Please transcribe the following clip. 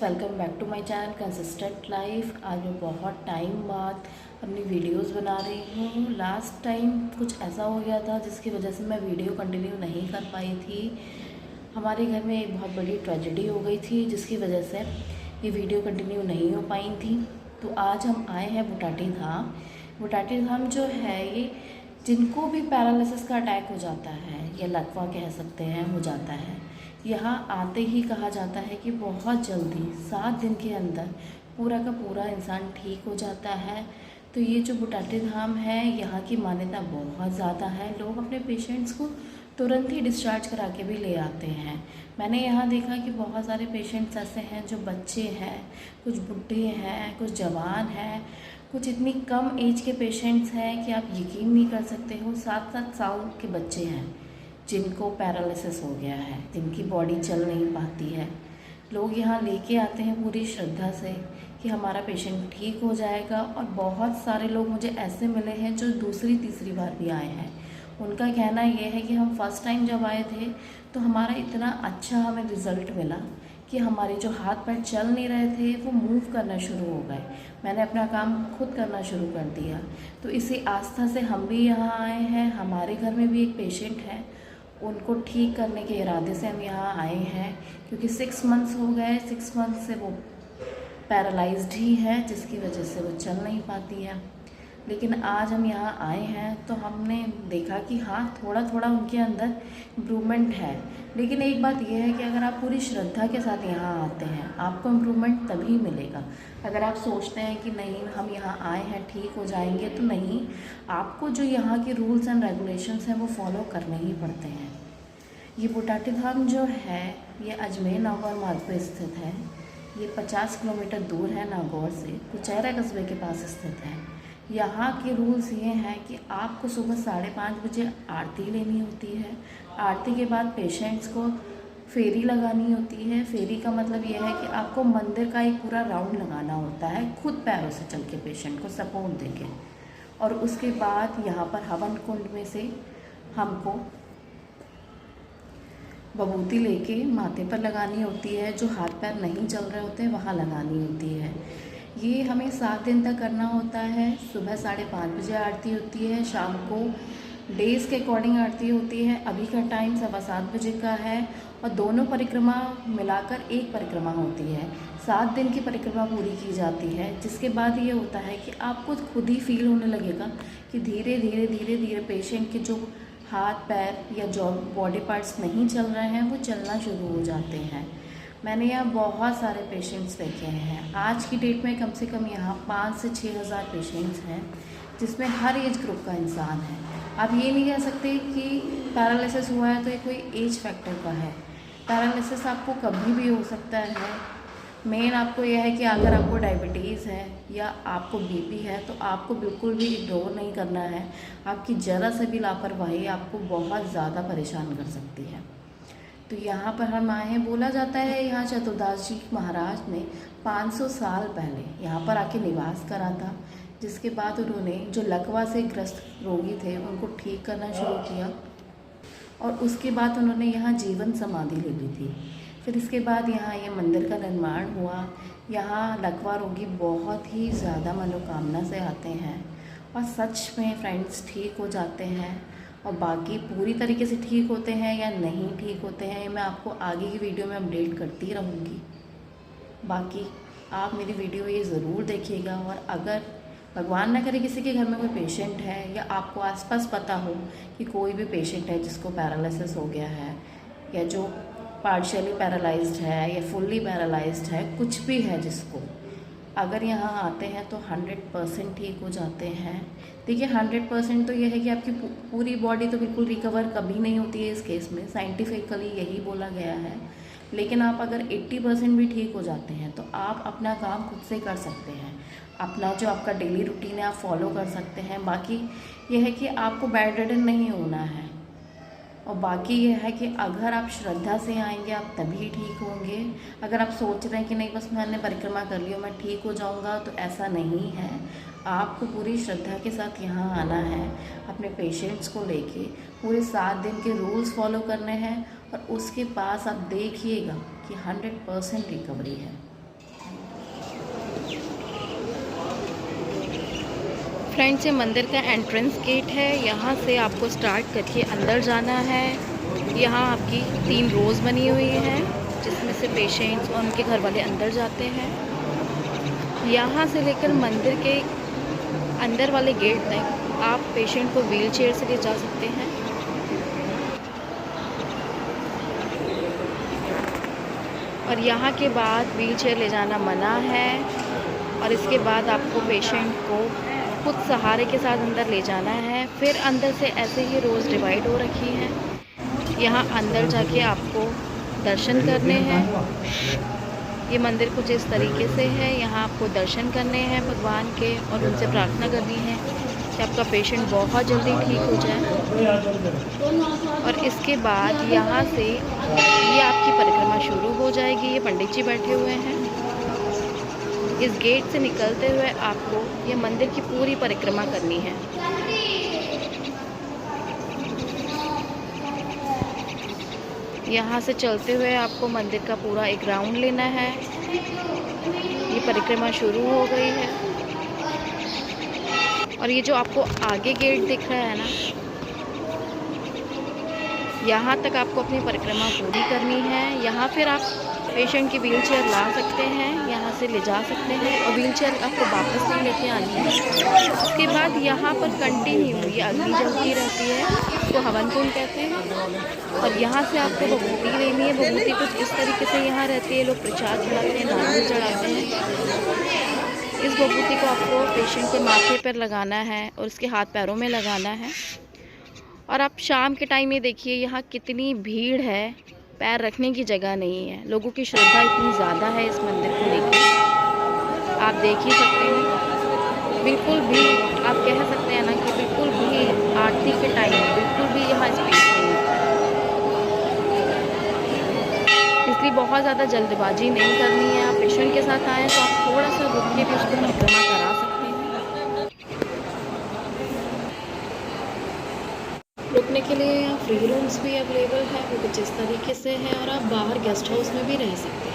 Welcome back to my channel consistent life. आज मैं बहुत टाइम बाद अपनी वीडियोस बना रही हूँ। लास्ट टाइम कुछ ऐसा हो गया था जिसकी वजह से मैं वीडियो कंटिन्यू नहीं कर पाई थी। हमारे घर में एक बहुत बड़ी ट्रेजेडी हो गई थी जिसकी वजह से ये वीडियो कंटिन्यू नहीं हो पाई थी। तो आज हम आए हैं बुटाटी धाम। बुटाटी धाम जो है ये जिनको भी पैरालिसिस का अटैक हो जाता है या लकवा कह सकते हैं हो जाता है, यहाँ आते ही कहा जाता है कि बहुत जल्दी 7 दिन के अंदर पूरा का पूरा इंसान ठीक हो जाता है। तो ये जो बुटाटी धाम है यहाँ की मान्यता बहुत ज़्यादा है। लोग अपने पेशेंट्स को तुरंत ही डिस्चार्ज करा के भी ले आते हैं। मैंने यहाँ देखा कि बहुत सारे पेशेंट्स ऐसे हैं जो बच्चे हैं, कुछ बुढ़े हैं, कुछ जवान हैं, कुछ इतनी कम एज के पेशेंट्स हैं कि आप यकीन नहीं कर सकते हो 7-7 साल के बच्चे हैं जिनको पैरालिसिस हो गया है, जिनकी बॉडी चल नहीं पाती है। लोग यहाँ लेके आते हैं पूरी श्रद्धा से कि हमारा पेशेंट ठीक हो जाएगा। और बहुत सारे लोग मुझे ऐसे मिले हैं जो दूसरी तीसरी बार भी आए हैं। उनका कहना यह है कि हम फर्स्ट टाइम जब आए थे तो हमारा इतना अच्छा हमें रिज़ल्ट मिला कि हमारे जो हाथ पैर चल नहीं रहे थे वो मूव करना शुरू हो गए। मैंने अपना काम खुद करना शुरू कर दिया। तो इसी आस्था से हम भी यहाँ आए हैं। हमारे घर में भी एक पेशेंट है, उनको ठीक करने के इरादे से हम यहाँ आए हैं क्योंकि 6 मंथ्स हो गए। 6 मंथ से वो पैरालाइज्ड ही है जिसकी वजह से वो चल नहीं पाती है। लेकिन आज हम यहाँ आए हैं तो हमने देखा कि हाँ थोड़ा थोड़ा उनके अंदर इम्प्रूवमेंट है। लेकिन एक बात यह है कि अगर आप पूरी श्रद्धा के साथ यहाँ आते हैं आपको इम्प्रूवमेंट तभी मिलेगा। अगर आप सोचते हैं कि नहीं हम यहाँ आए हैं ठीक हो जाएंगे, तो नहीं, आपको जो यहाँ के रूल्स एंड रेगुलेशंस हैं वो फॉलो करने ही पड़ते हैं। ये बुटाटी धाम जो है ये अजमेर नागौर मार्ग पर स्थित है। ये 50 किलोमीटर दूर है नागौर से, कुचैरा कस्बे के पास स्थित है। यहाँ के रूल्स ये हैं कि आपको सुबह 5:30 बजे आरती लेनी होती है। आरती के बाद पेशेंट्स को फेरी लगानी होती है। फेरी का मतलब यह है कि आपको मंदिर का एक पूरा राउंड लगाना होता है खुद पैरों से चल के, पेशेंट को सपोर्ट देके। और उसके बाद यहाँ पर हवन कुंड में से हमको बबूती लेके माथे पर लगानी होती है। जो हाथ पैर नहीं चल रहे होते वहाँ लगानी होती है। ये हमें 7 दिन तक करना होता है। सुबह 5:30 बजे आरती होती है, शाम को डेज के अकॉर्डिंग आरती होती है। अभी का टाइम 7:15 बजे का है और दोनों परिक्रमा मिलाकर एक परिक्रमा होती है। 7 दिन की परिक्रमा पूरी की जाती है, जिसके बाद ये होता है कि आपको खुद ही फील होने लगेगा कि धीरे धीरे धीरे धीरे पेशेंट के जो हाथ पैर या जो बॉडी पार्ट्स नहीं चल रहे हैं वो चलना शुरू हो जाते हैं। मैंने यहाँ बहुत सारे पेशेंट्स देखे हैं। आज की डेट में कम से कम यहाँ 5 से 6 हज़ार पेशेंट्स हैं जिसमें हर एज ग्रुप का इंसान है। आप ये नहीं कह सकते कि पैरालिसिस हुआ है तो ये कोई एज फैक्टर का है। पैरालिसिस आपको कभी भी हो सकता है। मेन आपको यह है कि अगर आपको डायबिटीज़ है या आपको बीपी है तो आपको बिल्कुल भी इग्नोर नहीं करना है। आपकी ज़रा से भी लापरवाही आपको बहुत ज़्यादा परेशान कर सकती है। तो यहाँ पर हम आए हैं। बोला जाता है यहाँ चतुर्दास जी महाराज ने 500 साल पहले यहाँ पर आके निवास करा था, जिसके बाद उन्होंने जो लकवा से ग्रस्त रोगी थे उनको ठीक करना शुरू किया और उसके बाद उन्होंने यहाँ जीवन समाधि ले ली थी। फिर इसके बाद यहाँ ये मंदिर का निर्माण हुआ। यहाँ लकवा रोगी बहुत ही ज़्यादा मनोकामना से आते हैं और सच में फ्रेंड्स ठीक हो जाते हैं। और बाकी पूरी तरीके से ठीक होते हैं या नहीं ठीक होते हैं ये मैं आपको आगे की वीडियो में अपडेट करती रहूँगी। बाकी आप मेरी वीडियो ये ज़रूर देखिएगा। और अगर भगवान ना करे किसी के घर में कोई पेशेंट है या आपको आसपास पता हो कि कोई भी पेशेंट है जिसको पैरालिसिस हो गया है या जो पार्शियली पैरालाइज्ड है या फुल्ली पैरालाइज्ड है, कुछ भी है जिसको, अगर यहाँ आते हैं तो 100% ठीक हो जाते हैं। देखिए 100% तो यह है कि आपकी पूरी बॉडी तो बिल्कुल रिकवर कभी नहीं होती है इस केस में, साइंटिफिकली यही बोला गया है। लेकिन आप अगर 80% भी ठीक हो जाते हैं तो आप अपना काम खुद से कर सकते हैं। अपना जो आपका डेली रूटीन है आप फॉलो कर सकते हैं। बाकी यह है कि आपको बेड रिडन नहीं होना है। और बाकी ये है कि अगर आप श्रद्धा से आएंगे आप तभी ठीक होंगे। अगर आप सोच रहे हैं कि नहीं बस मैंने परिक्रमा कर ली और मैं ठीक हो जाऊंगा, तो ऐसा नहीं है। आपको पूरी श्रद्धा के साथ यहाँ आना है, अपने पेशेंट्स को लेके पूरे 7 दिन के रूल्स फॉलो करने हैं और उसके पास आप देखिएगा कि 100% रिकवरी है। फ्रेंड्स, ये मंदिर का एंट्रेंस गेट है। यहाँ से आपको स्टार्ट करके अंदर जाना है। यहाँ आपकी 3 रोज़ बनी हुई हैं जिसमें से पेशेंट्स और उनके घर वाले अंदर जाते हैं। यहाँ से लेकर मंदिर के अंदर वाले गेट तक आप पेशेंट को व्हील चेयर से ले जा सकते हैं। और यहाँ के बाद व्हील चेयर ले जाना मना है। और इसके बाद आपको पेशेंट को खुद सहारे के साथ अंदर ले जाना है। फिर अंदर से ऐसे ही रोज़ डिवाइड हो रखी हैं। यहाँ अंदर जाके आपको दर्शन करने हैं। ये मंदिर कुछ इस तरीके से है। यहाँ आपको दर्शन करने हैं भगवान के और उनसे प्रार्थना करनी है कि आपका पेशेंट बहुत जल्दी ठीक हो जाए। और इसके बाद यहाँ से ये आपकी परिक्रमा शुरू हो जाएगी। ये पंडित जी बैठे हुए हैं। इस गेट से निकलते हुए आपको ये मंदिर की पूरी परिक्रमा करनी है। यहाँ से चलते हुए आपको मंदिर का पूरा एक राउंड लेना है। ये परिक्रमा शुरू हो गई है। और ये जो आपको आगे गेट दिख रहा है ना, यहाँ तक आपको अपनी परिक्रमा पूरी करनी है। यहाँ फिर आप पेशेंट की व्हील चेयर ला सकते हैं, यहाँ से ले जा सकते हैं और व्हील चेयर आपको वापस नहीं लेके आनी है। उसके बाद यहाँ पर कंटिन्यू ये अग्नि जलती रहती है, इसको हवन कुंड कहते हैं। और यहाँ से आपको विभूति लेनी है। विभूति कुछ इस तरीके से यहाँ रहती है। लोग प्रसाद चढ़ाते हैं, नारियल चढ़ाते हैं। इस विभूति को आपको पेशेंट के माथे पर लगाना है और उसके हाथ पैरों में लगाना है। और आप शाम के टाइम में देखिए यहाँ कितनी भीड़ है, पैर रखने की जगह नहीं है। लोगों की श्रद्धा इतनी ज़्यादा है इस मंदिर को लेकर, आप देख ही सकते हैं। बिल्कुल भी आप कह सकते हैं ना कि बिल्कुल भी आरती के टाइम बिल्कुल भी यहाँ स्पेस नहीं है। इसलिए बहुत ज़्यादा जल्दबाजी नहीं करनी है। आप पेशेंट के साथ आएँ तो आप थोड़ा सा रुक के भी उसको परिक्रमा करा सकते हैं। रुकने के लिए यहाँ फ्री रूम्स भी अवेलेबल है, वो कुछ इस तरीके से है। और आप बाहर गेस्ट हाउस में भी रह सकते हैं।